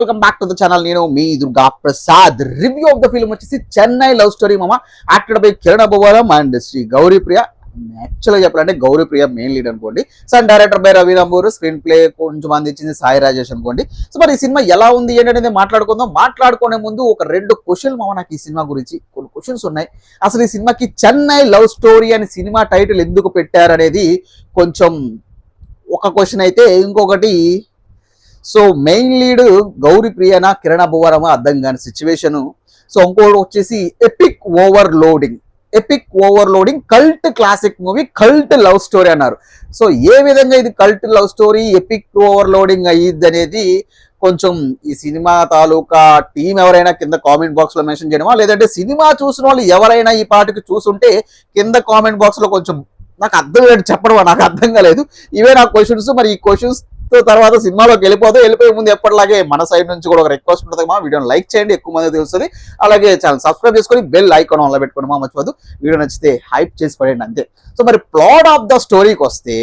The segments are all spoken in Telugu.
Welcome back to the channel. నేను మీ Durga Prasad. Review of the film వచ్చేసి చెన్నై లవ్ స్టోరీ మామ, acted by Kiran Abbavaram and Sri Gouripriya. యాక్చువల్గా చెప్పాలంటే గౌరీప్రియ మెయిన్ లీడ్ అనుకోండి. So director by Ravi Nambur, screenplay కొంచెం అందించింది సాయి రాజేష్ అనుకోండి. సో మరి ఈ సినిమా ఎలా ఉంది ఏంటనేది మాట్లాడుకుందాం. మాట్లాడుకునే ముందు ఒక 2 క్వశ్చన్లు మామ నాకు ఈ సినిమా గురించి కొన్ని క్వశ్చన్స్ ఉన్నాయి. అసలు ఈ సినిమాకి చెన్నై లవ్ స్టోరీ అని సినిమా టైటిల్ ఎందుకు పెట్టారనేది కొంచెం ఒక క్వశ్చన్ అయితే, ఇంకొకటి సో మెయిన్ లీడ్ గౌరీప్రియనా కిరణ్ అబ్బవరమా అర్థం కాని సిచ్యువేషన్. సో ఇంకోటి వచ్చేసి epic overloading cult classic movie, cult love story అన్నారు. సో ఏ విధంగా ఇది cult love story, epic overloading అయ్యిద్ది అనేది కొంచెం ఈ సినిమా తాలూకా టీం ఎవరైనా కింద కామెంట్ బాక్స్ లో మెన్షన్ చేయడమా, లేదంటే సినిమా చూసిన వాళ్ళు ఎవరైనా ఈ పాటకి చూసుంటే కింద కామెంట్ బాక్స్ లో కొంచెం నాకు అర్థం చెప్పడం నాకు అర్థం కాలేదు. ఇవే నా క్వశ్చన్స్. మరి ఈ క్వశ్చన్స్ తర్వాత సినిమాలోకి వెళ్ళిపోయే ముందు ఎప్పటిలాగే మన సైడ్ నుంచి కూడా ఒక రిక్వెస్ట్ ఉంటుంది మా, వీడియోని లైక్ చేయండి, ఎక్కువ మంది తెలుస్తుంది. అలాగే ఛానల్ సబ్స్క్రైబ్ చేసుకొని బెల్ ఐకాన్ ఆన్లో పెట్టుకోండి మా, మర్చిపోదు. వీడియో నచ్చితే హైప్ చేసి పడండి అంతే. సో మరి ప్లాట్ ఆఫ్ ద స్టోరీకి వస్తే,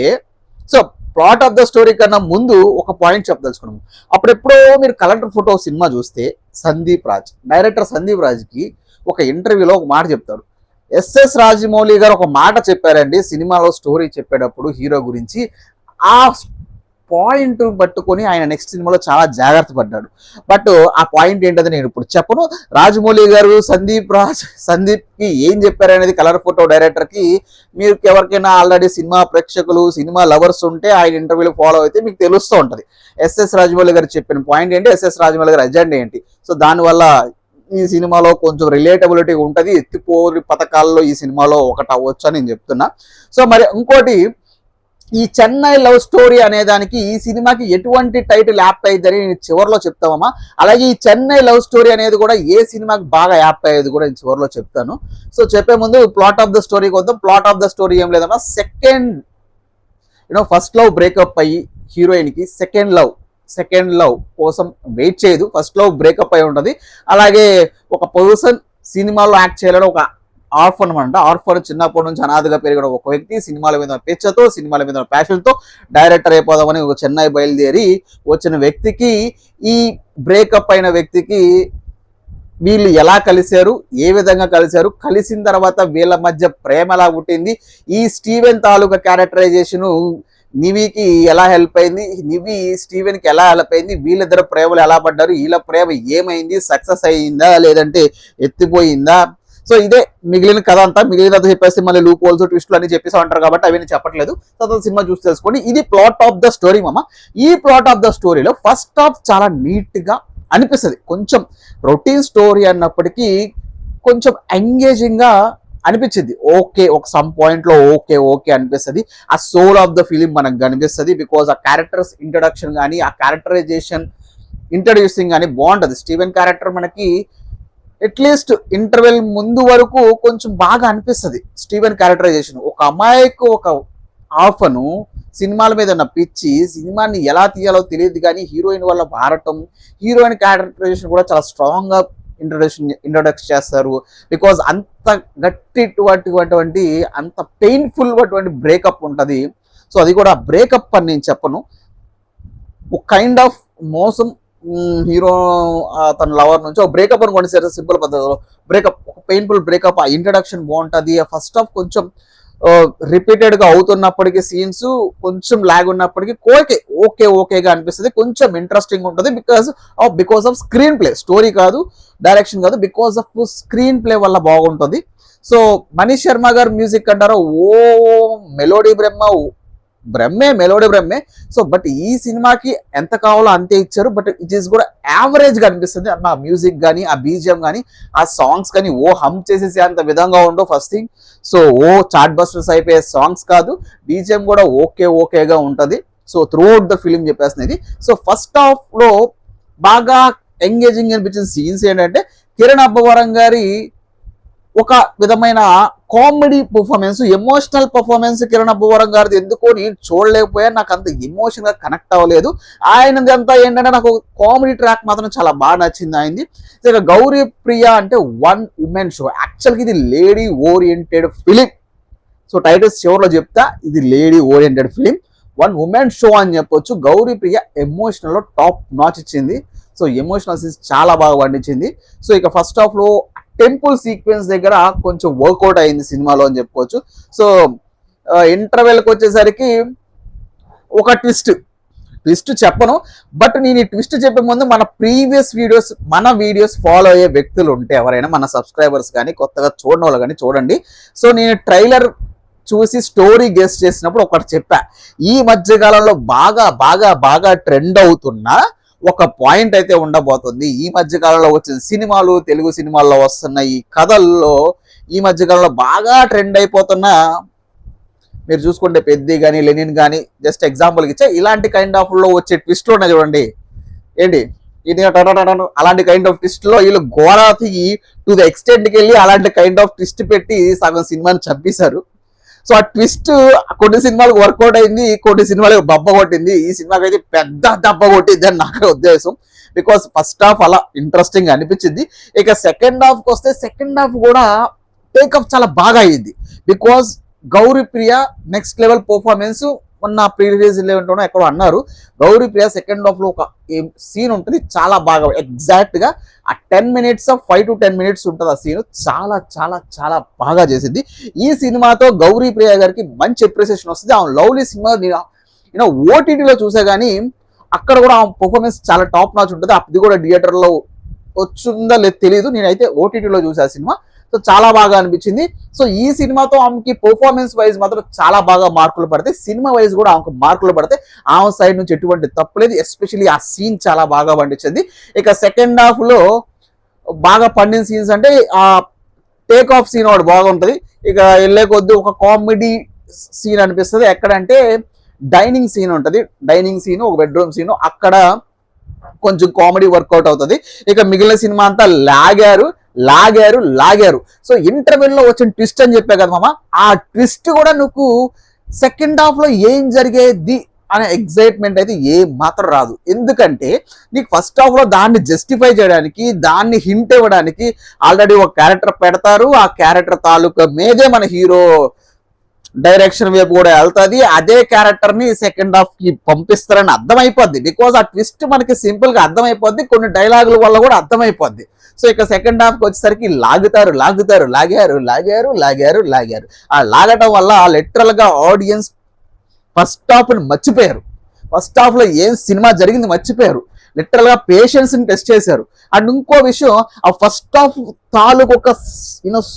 so plot of the story కన్నా ముందు ఒక పాయింట్ చెప్పదలుచుకున్నాము. అప్పుడెప్పుడో మీరు కలెక్టర్ ఫోటో సినిమా చూస్తే డైరెక్టర్ సందీప్ రాజ్కి ఒక ఇంటర్వ్యూలో ఒక మాట చెప్తారు. ఎస్ఎస్ రాజమౌళి గారు ఒక మాట చెప్పారండి సినిమాలో స్టోరీ చెప్పేటప్పుడు హీరో గురించి. ఆ పాయింట్ పట్టుకొని ఆయన నెక్స్ట్ సినిమాలో చాలా జాగ్రత్త పడ్డాడు. బట్ ఆ పాయింట్ ఏంటది నేను ఇప్పుడు చెప్పను. రాజమౌళి గారు సందీప్కి ఏం చెప్పారనేది కలర్ ఫోటో డైరెక్టర్కి మీరు ఎవరికైనా ఆల్రెడీ సినిమా ప్రేక్షకులు, సినిమా లవర్స్ ఉంటే ఆయన ఇంటర్వ్యూలు ఫాలో అయితే మీకు తెలుస్తూ ఉంటుంది. ఎస్ఎస్ రాజమౌళి గారు చెప్పిన పాయింట్ ఏంటి, ఎస్ఎస్ రాజమౌళి గారి అజెండా ఏంటి. సో దానివల్ల ఈ సినిమాలో కొంచెం రిలేటబిలిటీ ఉంటుంది. ఎత్తిపోరి పథకాల్లో ఈ సినిమాలో ఒకటి అవ్వచ్చు అని నేను చెప్తున్నా. సో మరి ఇంకోటి, ఈ చెన్నై లవ్ స్టోరీ అనే దానికి ఈ సినిమాకి ఎటువంటి టైటిల్ యాప్ట్ అయ్యిద్దని నేను చివరిలో చెప్తామమ్మా. అలాగే ఈ చెన్నై లవ్ స్టోరీ అనేది కూడా ఏ సినిమాకి బాగా యాప్ట్ అయ్యేది కూడా నేను చివరిలో చెప్తాను. సో చెప్పే ముందు ప్లాట్ ఆఫ్ ద స్టోరీకి వద్దాం. ప్లాట్ ఆఫ్ ద స్టోరీ ఏం లేదమ్మా, ఫస్ట్ లవ్ బ్రేకప్ అయ్యి హీరోయిన్కి సెకండ్ లవ్ కోసం వెయిట్ చేయదు. ఫస్ట్ లవ్ బ్రేకప్ అయి ఉంటుంది. అలాగే ఒక పర్సన్ సినిమాలో యాక్ట్ చేయాలని ఒక ఆర్ఫన్ అనమాట. ఆర్ఫన్ చిన్నప్పటి నుంచి అనాథగా పెరిగిన ఒక వ్యక్తి సినిమాల మీద పిచ్చతో, సినిమాల మీద ప్యాషన్తో డైరెక్టర్ అయిపోదామని ఒక చెన్నై బయలుదేరి వచ్చిన వ్యక్తికి, ఈ బ్రేకప్ అయిన వ్యక్తికి వీళ్ళు ఎలా కలిశారు, ఏ విధంగా కలిశారు, కలిసిన తర్వాత వీళ్ళ మధ్య ప్రేమ ఎలా పుట్టింది, ఈ స్టీవెన్ తాలూకా క్యారెక్టరైజేషను నివికి ఎలా హెల్ప్ అయింది, నివి స్టీవెన్కి ఎలా హెల్ప్ అయింది, వీళ్ళిద్దరు ప్రేమలు ఎలా పడ్డారు, వీళ్ళ ప్రేమ ఏమైంది, సక్సెస్ అయ్యిందా లేదంటే ఎత్తిపోయిందా. సో ఇదే మిగిలిన కథ అంతా. మిగిలిన చెప్పేసి మళ్ళీ లూప్ హోల్స్, ట్విస్టులు అని చెప్పేసి అంటారు కాబట్టి అవన్నీ చెప్పట్లేదు. తర్వాత సినిమా చూసి తెలుసుకోండి. ఇది ప్లాట్ ఆఫ్ ద స్టోరీ మామ. ఈ ప్లాట్ ఆఫ్ ద స్టోరీలో ఫస్ట్ హాఫ్ చాలా నీట్గా అనిపిస్తుంది. కొంచెం రొటీన్ స్టోరీ అన్నప్పటికీ కొంచెం ఎంగేజింగ్ గా అనిపించింది. ఓకే, ఒక సమ్ పాయింట్ లో ఓకే అనిపిస్తుంది. ఆ సోల్ ఆఫ్ ద ఫిలిం మనకు కనిపిస్తుంది. బికాజ్ ఆ క్యారెక్టర్స్ ఇంట్రడక్షన్ కానీ, ఆ క్యారెక్టరైజేషన్ ఇంట్రడ్యూసింగ్ కానీ బాగుంటుంది. స్టీవెన్ క్యారెక్టర్ మనకి అట్లీస్ట్ ఇంటర్వెల్ ముందు వరకు కొంచెం బాగా అనిపిస్తుంది. స్టీవెన్ క్యారెక్టరైజేషన్, ఒక అమ్మాయికి ఒక ఆఫను సినిమాల మీద ఉన్న పిచ్చి, సినిమాని ఎలా తీయాలో తెలియదు కానీ హీరోయిన్ వల్ల మారటం, హీరోయిన్ క్యారెక్టరైజేషన్ కూడా చాలా స్ట్రాంగ్ గా ఇంట్రొడక్షన్ చేస్తారు. బికాజ్ అంత గట్టిటువంటి అంత పెయిన్ఫుల్ అటువంటి బ్రేకప్ ఉంటుంది. సో అది కూడా బ్రేకప్ అని నేను చెప్పను, ఒక కైండ్ ఆఫ్ మోసం. హీరో తన లవర్ నుంచి ఒక బ్రేకప్ అనుకోండి, సరే సింపుల్ పద్ధతిలో బ్రేకప్, ఒక పెయిన్ఫుల్ బ్రేకప్. ఆ ఇంట్రడక్షన్ బాగుంటుంది. ఫస్ట్ హాఫ్ కొంచెం రిపీటెడ్గా అవుతున్నప్పటికీ సీన్స్ కొంచెం లాగ్ ఉన్నప్పటికీ ఓకేగా అనిపిస్తుంది. కొంచెం ఇంట్రెస్టింగ్ ఉంటుంది. Because off screen play, story కాదు, డైరెక్షన్ కాదు, బికాస్ ఆఫ్ స్క్రీన్ ప్లే వల్ల బాగుంటుంది. సో మనీష్ శర్మ గారు మ్యూజిక్ అంటారా, మెలోడీ బ్రహ్మే. సో బట్ ఈ సినిమాకి ఎంత కావాలో అంతే ఇచ్చారు. బట్ ఇట్ ఈస్ కూడా యావరేజ్ గా అనిపిస్తుంది. ఆ మ్యూజిక్ కానీ, ఆ బీజిఎం కానీ, ఆ సాంగ్స్ కానీ హమ్ చేసేసి అంత విధంగా ఉండవు first thing. So chartbusters అయిపోయే సాంగ్స్ కాదు, బీజిఎం కూడా ఓకేగా ఉంటుంది. సో త్రూఅవుట్ ద ఫిలిం చెప్పేసినది. సో ఫస్ట్ హాఫ్ లో బాగా ఎంగేజింగ్ అనిపించిన సీన్స్ ఏంటంటే, కిరణ్ అబ్బవరం గారి ఒక విధమైన comedy performance, emotional performance Kiran Abbavaram గారిది ఎందుకో నేను చూడలేకపోయా. నాకు అంత ఎమోషన్ గా కనెక్ట్ అవ్వలేదు. ఆయనది అంతా ఏంటంటే నాకు కామెడీ ట్రాక్ మాత్రం చాలా బాగా నచ్చింది ఆయనది. ఇక గౌరీప్రియ అంటే వన్ ఉమెన్ షో. యాక్చువల్గా ఇది lady oriented film. So titles చివరిలో చెప్తా, ఇది lady oriented film, one women show అని చెప్పొచ్చు. గౌరీప్రియ ఎమోషనల్ లో టాప్ నాచ్ ఇచ్చింది. సో ఎమోషనల్ సీన్స్ చాలా బాగా పండించింది. సో ఇక ఫస్ట్ హాఫ్ లో టెంపుల్ సీక్వెన్స్ దగ్గర కొంచెం వర్కౌట్ అయింది సినిమాలో అని చెప్పుకోవచ్చు. సో ఇంటర్వెల్కి వచ్చేసరికి ఒక ట్విస్ట్ చెప్పను, బట్ నేను ఈ ట్విస్ట్ చెప్పే ముందు మన వీడియోస్ ఫాలో అయ్యే వ్యక్తులు ఉంటే ఎవరైనా మన సబ్స్క్రైబర్స్ కానీ కొత్తగా చూడని వాళ్ళు కానీ చూడండి. సో నేను ట్రైలర్ చూసి స్టోరీ గెస్ చేసినప్పుడు ఒకటి చెప్పా, ఈ మధ్యకాలంలో బాగా బాగా బాగా ట్రెండ్ అవుతున్న ఒక పాయింట్ అయితే ఉండబోతుంది. ఈ మధ్యకాలంలో వచ్చిన సినిమాలు, తెలుగు సినిమాల్లో వస్తున్న ఈ కథల్లో ఈ మధ్యకాలంలో బాగా ట్రెండ్ అయిపోతున్న, మీరు చూసుకుంటే పెద్ది కానీ లెనిన్ కానీ జస్ట్ ఎగ్జాంపుల్కి ఇచ్చా, ఇలాంటి కైండ్ ఆఫ్ లో వచ్చే ట్విస్ట్లు ఉన్నాయి చూడండి. ఏంటి ఇది అలాంటి కైండ్ ఆఫ్ ట్విస్ట్ లో వీళ్ళు ఘోరాతి టు ద ఎక్స్టెంట్కి వెళ్ళి అలాంటి కైండ్ ఆఫ్ ట్విస్ట్ పెట్టి సగం సినిమాని చంపేశారు. సో ఆ ట్విస్ట్ కొన్ని సినిమాలకు వర్కౌట్ అయింది, కొన్ని సినిమాలకు దెబ్బ కొట్టింది. ఈ సినిమాకి అయితే పెద్ద దెబ్బ కొట్టింది అని నాకు ఉద్దేశం. బికాస్ ఫస్ట్ హాఫ్ అలా ఇంట్రెస్టింగ్ అనిపించింది. ఇక సెకండ్ హాఫ్కి వస్తే సెకండ్ హాఫ్ కూడా టేకప్ చాలా బాగా అయ్యింది. Because Gouri Priya next level performance మొన్న ప్రీవియస్ ఈవెంట్లోనే ఎక్కడో అన్నారు. గౌరీప్రియ సెకండ్ హాఫ్ లో ఒక సీన్ ఉంటుంది చాలా బాగా, ఎగ్జాక్ట్ గా ఆ 10 minutes 5 to 10 minutes ఉంటుంది ఆ సీన్. చాలా చాలా చాలా బాగా చేసింది. ఈ సినిమాతో గౌరీప్రియ గారికి మంచి అప్రిసియేషన్ వస్తుంది. ఆ లవ్లీ సినిమా నేను ఓటీటీలో చూసా కానీ అక్కడ కూడా ఆ పర్ఫార్మెన్స్ చాలా టాప్ నాచ్ ఉంటుంది. అది కూడా థియేటర్లో వచ్చిందా లేదు తెలియదు, నేనైతే ఓటీటీలో చూసా సినిమా. సో చాలా బాగా అనిపించింది. సో ఈ సినిమాతో ఆమెకి పర్ఫార్మెన్స్ వైజ్ మాత్రం చాలా బాగా మార్కులు పడతాయి, సినిమా వైజ్ కూడా ఆమెకు మార్కులు పడతాయి. ఆమె సైడ్ నుంచి ఎటువంటి తప్పులేదు. ఎస్పెషల్లీ ఆ సీన్ చాలా బాగా పండించింది. ఇక సెకండ్ హాఫ్ లో బాగా పండిన సీన్స్ అంటే ఆ టేక్ ఆఫ్ సీన్ ఒకటి బాగుంటుంది. ఇక వెళ్ళే కొద్ది ఒక కామెడీ సీన్ అనిపిస్తుంది. ఎక్కడంటే డైనింగ్ సీన్ ఉంటుంది, డైనింగ్ సీన్ ఒక బెడ్రూమ్ సీన్, అక్కడ కొంచెం కామెడీ వర్కౌట్ అవుతుంది. ఇక మిగిలిన సినిమా అంతా లాగారు. సో ఇంటర్వెల్ లో వచ్చిన ట్విస్ట్ అని చెప్పా కదా మామ, ఆ ట్విస్ట్ కూడా నువ్వు సెకండ్ హాఫ్ లో ఏం జరిగేది అనే ఎగ్జైట్మెంట్ అయితే ఏ మాత్రం రాదు. ఎందుకంటే నీకు ఫస్ట్ హాఫ్ లో దాన్ని జస్టిఫై చేయడానికి, దాన్ని హింట్ ఇవ్వడానికి ఆల్రెడీ ఒక క్యారెక్టర్ పెడతారు. ఆ క్యారెక్టర్ తాలూకా మీదే మన హీరో డైరెక్షన్ వైపు కూడా వెళ్తుంది. అదే క్యారెక్టర్ ని సెకండ్ హాఫ్ కి పంపిస్తారని అర్థమైపోద్ది. బికాస్ ఆ ట్విస్ట్ మనకి సింపుల్ గా అర్థమైపోద్ది, కొన్ని డైలాగుల వల్ల కూడా అర్థమైపోద్ది. సో ఇక సెకండ్ హాఫ్ కి వచ్చేసరికి లాగారు. ఆ లాగటం వల్ల లిటరల్ గా ఆడియన్స్ ఫస్ట్ హాఫ్ ని మర్చిపోయారు. ఫస్ట్ హాఫ్ లో ఏం సినిమా జరిగింది మర్చిపోయారు. లిటరల్ గా పేషెన్స్ ని టెస్ట్ చేశారు. అండ్ ఇంకో విషయం, ఆ ఫస్ట్ హాఫ్ తాలూకు ఒక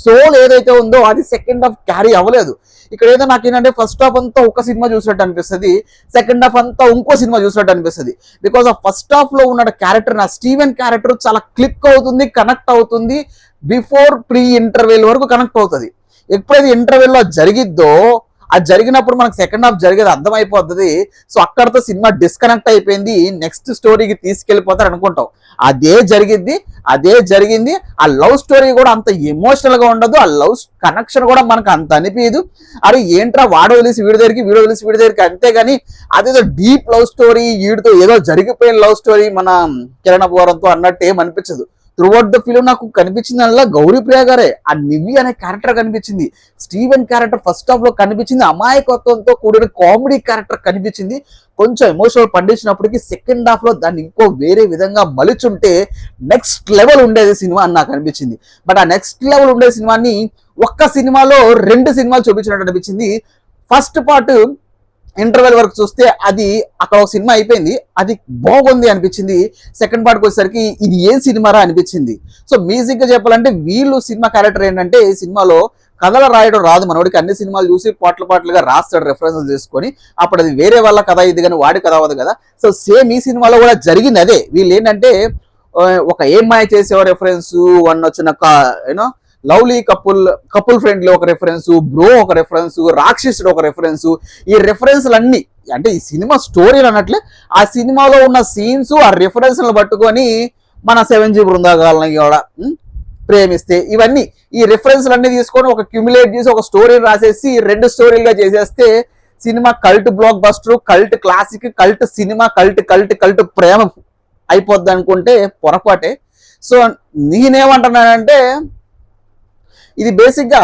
సోల్ ఏదైతే ఉందో అది సెకండ్ హాఫ్ క్యారీ అవ్వలేదు. ఇక్కడ ఏదో నాకు ఏంటంటే ఫస్ట్ హాఫ్ అంతా ఒక సినిమా చూసినట్టు అనిపిస్తుంది, సెకండ్ హాఫ్ అంతా ఇంకో సినిమా చూసినట్టు అనిపిస్తుంది. బికాస్ ఆ ఫస్ట్ హాఫ్ లో ఉన్న క్యారెక్టర్, నా స్టీవెన్ క్యారెక్టర్ చాలా క్లిక్ అవుతుంది, కనెక్ట్ అవుతుంది. బిఫోర్ ప్రీ ఇంటర్వెల్ వరకు కనెక్ట్ అవుతుంది. ఎప్పుడైతే ఇంటర్వెల్ లో జరిగిద్దో అది జరిగినప్పుడు మనకు సెకండ్ హాఫ్ జరిగేది అర్థమైపోతుంది. సో అక్కడతో సినిమా డిస్కనెక్ట్ అయిపోయింది, నెక్స్ట్ స్టోరీకి తీసుకెళ్లిపోతారు అనుకుంటాం. అదే జరిగింది. ఆ లవ్ స్టోరీ కూడా అంత ఎమోషనల్ గా ఉండదు, ఆ లవ్ కనెక్షన్ కూడా మనకు అంత అనిపించదు. అరే ఏంట్రా వాడు వదిలేసి వీడి దగ్గరికి, అంతేగాని అదేదో డీప్ లవ్ స్టోరీ, వీడితో ఏదో జరిగిపోయిన లవ్ స్టోరీ మన కిరణ్ అబ్బవరంతో అన్నట్టు ఏం అనిపించదు. త్రూఅవుట్ ద ఫిలిం నాకు కనిపించింది అలా గౌరీప్రియ గారే, ఆ నివి అనే క్యారెక్టర్ కనిపించింది, స్టీవెన్ క్యారెక్టర్ ఫస్ట్ హాఫ్ లో కనిపించింది, అమాయకత్వంతో కూడిన కామెడీ క్యారెక్టర్ కనిపించింది. కొంచెం ఎమోషనల్ పండించినప్పటికీ సెకండ్ హాఫ్ లో దాన్ని ఇంకో వేరే విధంగా మలుచుంటే నెక్స్ట్ లెవెల్ ఉండేది సినిమా అని నాకు అనిపించింది. బట్ ఆ నెక్స్ట్ లెవెల్ ఉండే సినిమాని ఒక్క సినిమాలో 2 సినిమాలు చూపించినట్టు అనిపించింది. ఫస్ట్ పార్ట్ ఇంటర్వెల్ వరకు చూస్తే అది అక్కడ ఒక సినిమా అయిపోయింది, అది బాగుంది అనిపించింది. సెకండ్ పార్ట్కి వచ్చేసరికి ఇది ఏ సినిమారా అనిపించింది. సో మ్యూజిక్ గా చెప్పాలంటే వీళ్ళు సినిమా క్యారెక్టర్ ఏంటంటే సినిమాలో కథలు రాయడం రాదు మనోడికి, అన్ని సినిమాలు చూసి పాటలుగా రాస్తాడు రెఫరెన్సెస్ చేసుకొని. అప్పుడు అది వేరే వాళ్ళ కథ ఇది కానీ వాడి కథ అవ్వదు కదా. సో సేమ్ ఈ సినిమాలో కూడా జరిగింది అదే. వీళ్ళు ఏంటంటే ఒక ఏం మాయ చేసే రెఫరెన్స్, వన్ వచ్చిన లవ్లీ కపుల్ ఫ్రెండ్లీ ఒక రెఫరెన్స్, బ్రో ఒక రెఫరెన్స్, రాక్షసుడు ఒక రెఫరెన్స్. ఈ రెఫరెన్స్లన్నీ అంటే ఈ సినిమా స్టోరీలు అన్నట్లే ఆ సినిమాలో ఉన్న సీన్స్ ఆ రెఫరెన్స్లను పట్టుకొని మన 7G బృందాగాలని కూడా ప్రేమిస్తే ఇవన్నీ ఈ రెఫరెన్స్లన్నీ తీసుకొని ఒక క్యూములేట్ చేసి ఒక స్టోరీ రాసేసి 2 స్టోరీలుగా చేసేస్తే సినిమా cult blockbuster, cult classic, cult సినిమా, కల్ట్ ప్రేమ అయిపోద్ది అనుకుంటే పొరపాటే. సో నేనేమంటున్నానంటే ఇది బేసిక్గా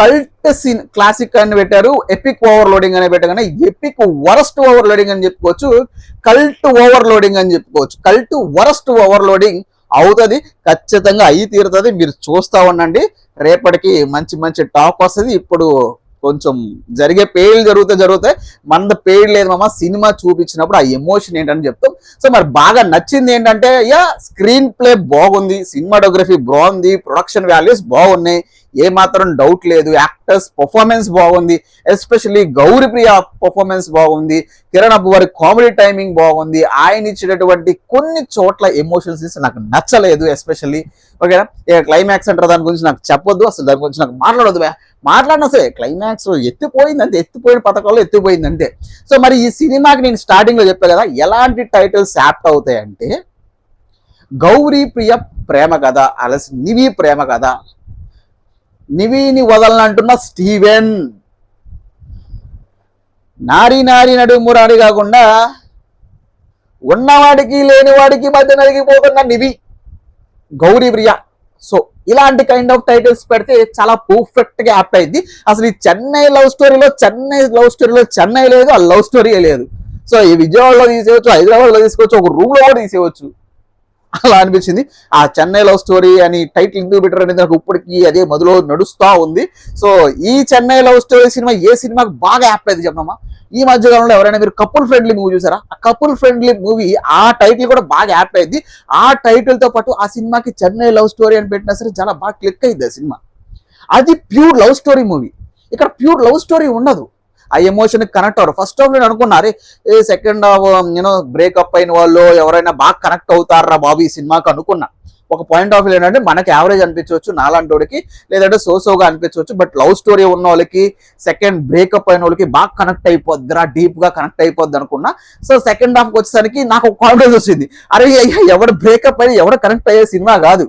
కల్ట్ సీన్ క్లాసిక్ అని పెట్టారు, ఎపిక్ ఓవర్లోడింగ్ అని పెట్టగానే ఎపిక్ వరస్ట్ ఓవర్లోడింగ్ అని చెప్పుకోవచ్చు, కల్ట్ ఓవర్లోడింగ్ అని చెప్పుకోవచ్చు. కల్ట్ వరస్ట్ ఓవర్లోడింగ్ అవుతుంది, ఖచ్చితంగా అయ్యి తీరుతుంది. మీరు చూస్తా ఉండండి, రేపటికి మంచి మంచి టాక్ వస్తుంది. ఇప్పుడు కొంచెం జరిగే పేర్లు జరుగుతాయి, మన పేరు లేదు మామ. సినిమా చూపించినప్పుడు ఆ ఎమోషన్ ఏంటని చెప్తాం. సో మరి బాగా నచ్చింది ఏంటంటే స్క్రీన్ ప్లే బాగుంది, సినిమాటోగ్రఫీ బాగుంది, ప్రొడక్షన్ వాల్యూస్ బాగున్నాయి, ఏ మాత్రం డౌట్ లేదు. యాక్టర్స్ పర్ఫార్మెన్స్ బాగుంది, ఎస్పెషల్లీ గౌరీప్రియ పర్ఫార్మెన్స్ బాగుంది, కిరణ్ అబ్బువారి కామెడీ టైమింగ్ బాగుంది. ఆయన ఇచ్చినటువంటి కొన్ని చోట్ల ఎమోషన్స్ నాకు నచ్చలేదు ఎస్పెషల్లీ. ఓకేనా, ఇక క్లైమాక్స్ అంటారు, దాని గురించి నాకు చెప్పొద్దు, అసలు దాని గురించి నాకు మాట్లాడొద్దు. మాట్లాడినా సరే క్లైమాక్స్ ఎత్తిపోయింది అంతే, ఎత్తిపోయిన పథకాల్లో ఎత్తిపోయింది అంతే. సో మరి ఈ సినిమాకి నేను స్టార్టింగ్ లో చెప్పా కదా ఎలాంటి టైటిల్స్ యాప్ట్ అవుతాయంటే, గౌరీప్రియ ప్రేమ కథ, అలసి నివి ప్రేమ కథ, నివిని వదలనంటున్న స్టీవెన్, నారి నారి నడుమురారి కాకుండా ఉన్నవాడికి లేనివాడికి మధ్య నలిగిపోతున్న నివి, గౌరీప్రియ. సో ఇలాంటి కైండ్ ఆఫ్ టైటిల్స్ పెడితే చాలా పర్ఫెక్ట్ గా యాప్ట్ అయింది. అసలు ఈ చెన్నై లవ్ స్టోరీలో చెన్నై లేదు, ఆ లవ్ స్టోరీయే లేదు. సో ఈ విజయవాడలో తీసేయచ్చు, హైదరాబాద్లో తీసుకోవచ్చు, ఒక రూమ్ లో కూడా తీసేయచ్చు, అలా అనిపించింది. ఆ చెన్నై లవ్ స్టోరీ అని టైటిల్ ఎందుకు పెట్టారు అనేది నాకు ఇప్పటికీ అదే మొదలు నడుస్తూ ఉంది. సో ఈ చెన్నై లవ్ స్టోరీ సినిమా ఏ సినిమాకి బాగా యాప్ట్ అయింది చెప్పమ్మా? ఈ మధ్య కాలంలో ఎవరైనా మీరు కపుల్ ఫ్రెండ్లీ మూవీ చూసారా? ఆ కపుల్ ఫ్రెండ్లీ మూవీ ఆ టైటిల్ కూడా బాగా యాప్ట్ అయింది. ఆ టైటిల్ తో పాటు ఆ సినిమాకి చెన్నై లవ్ స్టోరీ అని పెట్టినా సరే చాలా బాగా క్లిక్ అయింది ఆ సినిమా. అది ప్యూర్ లవ్ స్టోరీ మూవీ. ఇక్కడ ప్యూర్ లవ్ స్టోరీ ఉండదు, ఆ ఎమోషన్ కనెక్ట్ అవ్వరు. ఫస్ట్ హాఫ్ నేను అనుకున్నారు సెకండ్ హాఫ్ బ్రేకప్ అయిన వాళ్ళు ఎవరైనా బాగా కనెక్ట్ అవుతారా బాబు ఈ సినిమాకి అనుకున్నా. ఒక పాయింట్ ఆఫ్ వ్యూ ఏంటంటే మనకి యావరేజ్ అనిపించవచ్చు నాలాంటి, లేదంటే సోసోగా అనిపించవచ్చు. బట్ లవ్ స్టోరీ ఉన్న వాళ్ళకి, సెకండ్ బ్రేకప్ అయిన వాళ్ళకి బాగా కనెక్ట్ అయిపోద్దిరా, డీప్ గా కనెక్ట్ అయిపోద్ది అనుకున్నా. సో సెకండ్ హాఫ్ వచ్చేసరికి నాకు ఒక కాన్ఫిడెన్స్ వచ్చింది, అరే ఎవడు బ్రేకప్ అయినా ఎవడు కనెక్ట్ అయ్యే సినిమా కాదు,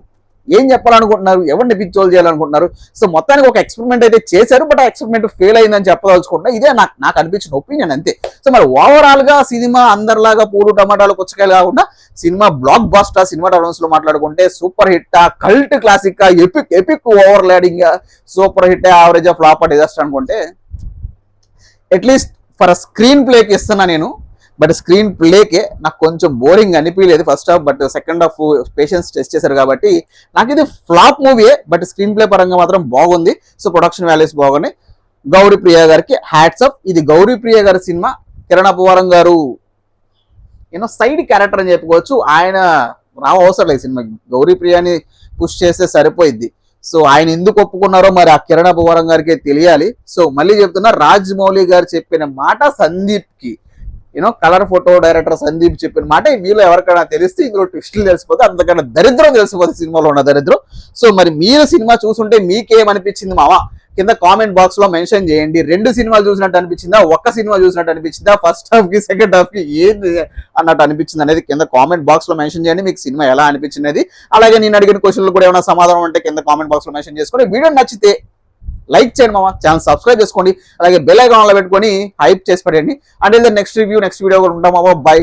ఏం చెప్పాలనుకుంటున్నారు, ఎవరిని పిచ్చోలు చేయాలనుకుంటున్నారు. సో మొత్తానికి ఒక ఎక్స్పెరిమెంట్ అయితే చేశారు, బట్ ఆ ఎక్స్పెరిమెంట్ ఫెయిల్ అయిందని చెప్పదలుచుకుంటున్నా. ఇదే నాకు అనిపించిన ఒపీనియన్ అంతే. సో మరి ఓవరాల్ గా సినిమా అందరిలాగా పూలు టమాటాలు పుచ్చకాయలు కాకుండా cinema blockbuster, cinema terms లో మాట్లాడుకుంటే super hit, cult classic, epic over loading, super hit, average, flop, disaster అనుకుంటే అట్లీస్ట్ ఫర్ స్క్రీన్ ప్లేకి ఇస్తున్నా నేను. బట్ స్క్రీన్ ప్లేకే నాకు కొంచెం బోరింగ్ అనిపించలేదు first half, but second half patience test చేశారు కాబట్టి నాకు ఇది ఫ్లాప్ మూవీయే. బట్ స్క్రీన్ ప్లే పరంగా మాత్రం బాగుంది. సో ప్రొడక్షన్ వాల్యూస్ బాగున్నాయి. గౌరీప్రియ గారికి హ్యాట్స్ ఆఫ్. ఇది గౌరీప్రియ గారి సినిమా. కిరణ్ అబ్బవరం గారు సైడ్ క్యారెక్టర్ అని చెప్పుకోవచ్చు, ఆయన రావ అవసరం లేదు సినిమాకి, గౌరీప్రియని పుష్ చేస్తే సరిపోయింది. సో ఆయన ఎందుకు ఒప్పుకున్నారో మరి ఆ కిరణ్ అబ్బవరం గారికి తెలియాలి. సో మళ్ళీ చెప్తున్నా, రాజమౌళి గారు చెప్పిన మాట సందీప్ కి, కలర్ ఫోటో డైరెక్టర్ సందీప్ చెప్పిన మాట మీలో ఎవరికైనా తెలిస్తే ఇందులో ట్విస్టులు తెలిసిపోతే, అంతకన్నా దరిద్రం తెలిసిపోతుంది సినిమాలో ఉన్న దరిద్రం. సో మరి మీరు సినిమా చూసుంటే మీకేమనిపించింది మావా కింద కామెంట్ బాక్స్ లో మెన్షన్ చేయండి. 2 సినిమాలు చూసినట్టు అనిపించిందా, ఒక్క సినిమా చూసినట్టు అనిపించిందా, ఫస్ట్ హాఫ్ కి సెకండ్ హాఫ్ కి ఏంది అన్నట్టు అనిపించింది అనేది కింద కామెంట్ బాక్స్ లో మెన్షన్ చేయండి. మీకు సినిమా ఎలా అనిపించినది, అలాగే నేను అడిగిన క్వశ్చన్లు కూడా ఏమైనా సమాధానం అంటే కింద కామెంట్ బాక్స్ లో మెన్షన్ చేసుకోండి. వీడియో నచ్చితే లైక్ చేయండి మామ, ఛానల్ సబ్స్క్రైబ్ చేసుకోండి, అలాగే బెల్ ఐకాన్ లో పెట్టుకొని హైప్ చేసి పడండి. అంటే నెక్స్ట్ రివ్యూ నెక్స్ట్ వీడియో కూడా ఉంటాం మామ. బై.